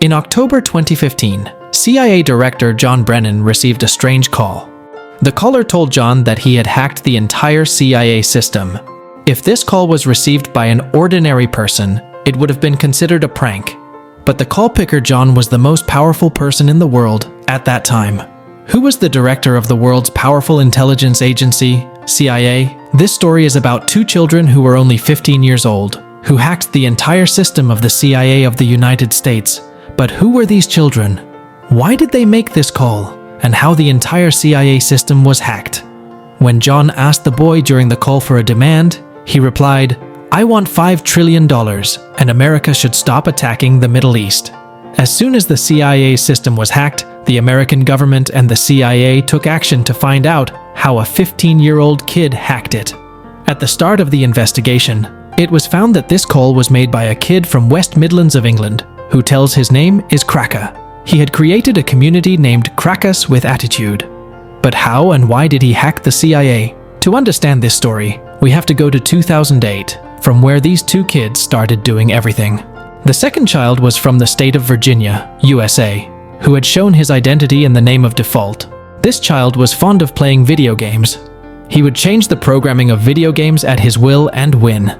In October 2015, CIA Director John Brennan received a strange call. The caller told John that he had hacked the entire CIA system. If this call was received by an ordinary person, it would have been considered a prank. But the call picker John was the most powerful person in the world at that time. Who was the director of the world's powerful intelligence agency, CIA? This story is about two children who were only 15 years old, who hacked the entire system of the CIA of the United States. But who were these children? Why did they make this call? And how the entire CIA system was hacked? When John asked the boy during the call for a demand, he replied, "I want $5 trillion, and America should stop attacking the Middle East." As soon as the CIA system was hacked, the American government and the CIA took action to find out how a 15-year-old kid hacked it. At the start of the investigation, it was found that this call was made by a kid from West Midlands of England, who tells his name is Cracker. He had created a community named Crackers with Attitude. But how and why did he hack the CIA? To understand this story, we have to go to 2008, from where these two kids started doing everything. The second child was from the state of Virginia, USA, who had shown his identity in the name of default. This child was fond of playing video games. He would change the programming of video games at his will and win.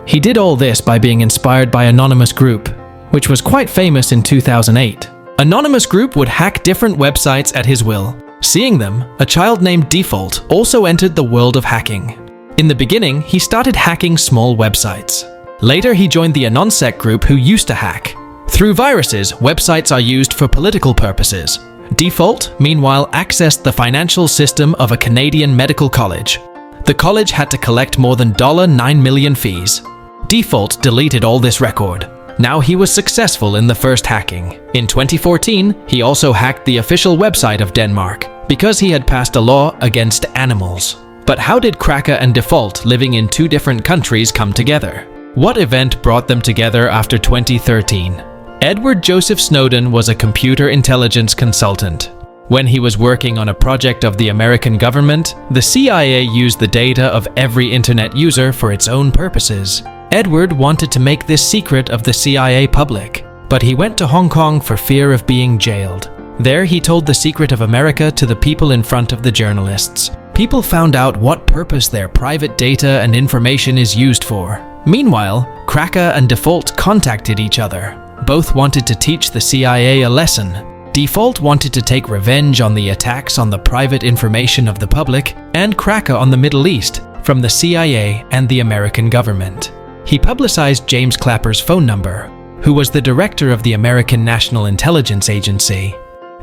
He did all this by being inspired by Anonymous Group, which was quite famous in 2008. Anonymous Group would hack different websites at his will. Seeing them, a child named Default also entered the world of hacking. In the beginning, he started hacking small websites. Later, he joined the AnonSec group who used to hack. Through viruses, websites are used for political purposes. Default, meanwhile, accessed the financial system of a Canadian medical college. The college had to collect more than $9 million fees. Default deleted all this record. Now he was successful in the first hacking. In 2014, he also hacked the official website of Denmark because he had passed a law against animals. But how did Cracker and Default, living in two different countries, come together? What event brought them together after 2013? Edward Joseph Snowden was a computer intelligence consultant. When he was working on a project of the American government, the CIA used the data of every internet user for its own purposes. Edward wanted to make this secret of the CIA public, but he went to Hong Kong for fear of being jailed. There he told the secret of America to the people in front of the journalists. People found out what purpose their private data and information is used for. Meanwhile, Cracker and Default contacted each other. Both wanted to teach the CIA a lesson. Default wanted to take revenge on the attacks on the private information of the public, and Cracker on the Middle East from the CIA and the American government. He publicized James Clapper's phone number, who was the director of the American National Intelligence Agency.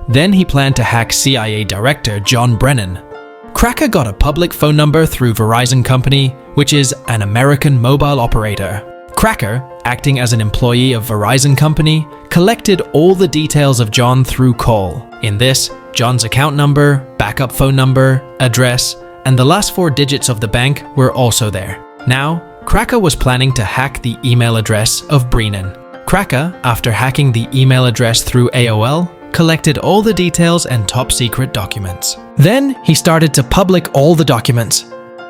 Then he planned to hack CIA Director John Brennan. Cracker got a public phone number through Verizon Company, which is an American mobile operator. Cracker, acting as an employee of Verizon Company, collected all the details of John through call. In this, John's account number, backup phone number, address, and the last 4 digits of the bank were also there. Now, Cracker was planning to hack the email address of Brennan. Cracker, after hacking the email address through AOL, collected all the details and top-secret documents. Then, he started to public all the documents.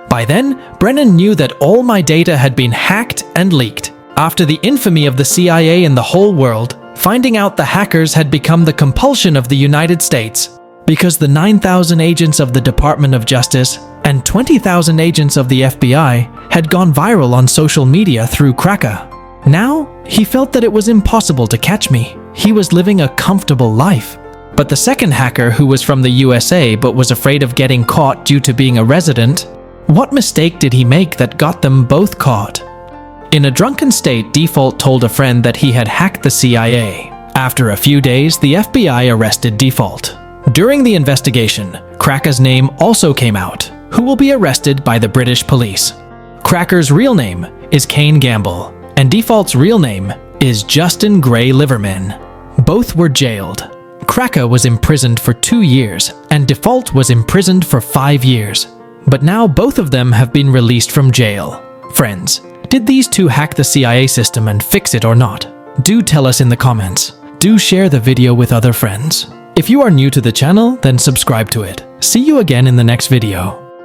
By then, Brennan knew that all my data had been hacked and leaked. After the infamy of the CIA in the whole world, finding out the hackers had become the compulsion of the United States, because the 9,000 agents of the Department of Justice and 20,000 agents of the FBI had gone viral on social media through Cracker. Now, he felt that it was impossible to catch me. He was living a comfortable life. But the second hacker, who was from the USA but was afraid of getting caught due to being a resident, what mistake did he make that got them both caught? In a drunken state, Default told a friend that he had hacked the CIA. After a few days, the FBI arrested Default. During the investigation, Cracker's name also came out, who will be arrested by the British police. Cracker's real name is Kane Gamble, and Default's real name is Justin Gray Liverman. Both were jailed. Cracker was imprisoned for 2 years, and Default was imprisoned for 5 years. But now both of them have been released from jail. Friends, did these two hack the CIA system and fix it or not? Do tell us in the comments. Do share the video with other friends. If you are new to the channel, then subscribe to it. See you again in the next video.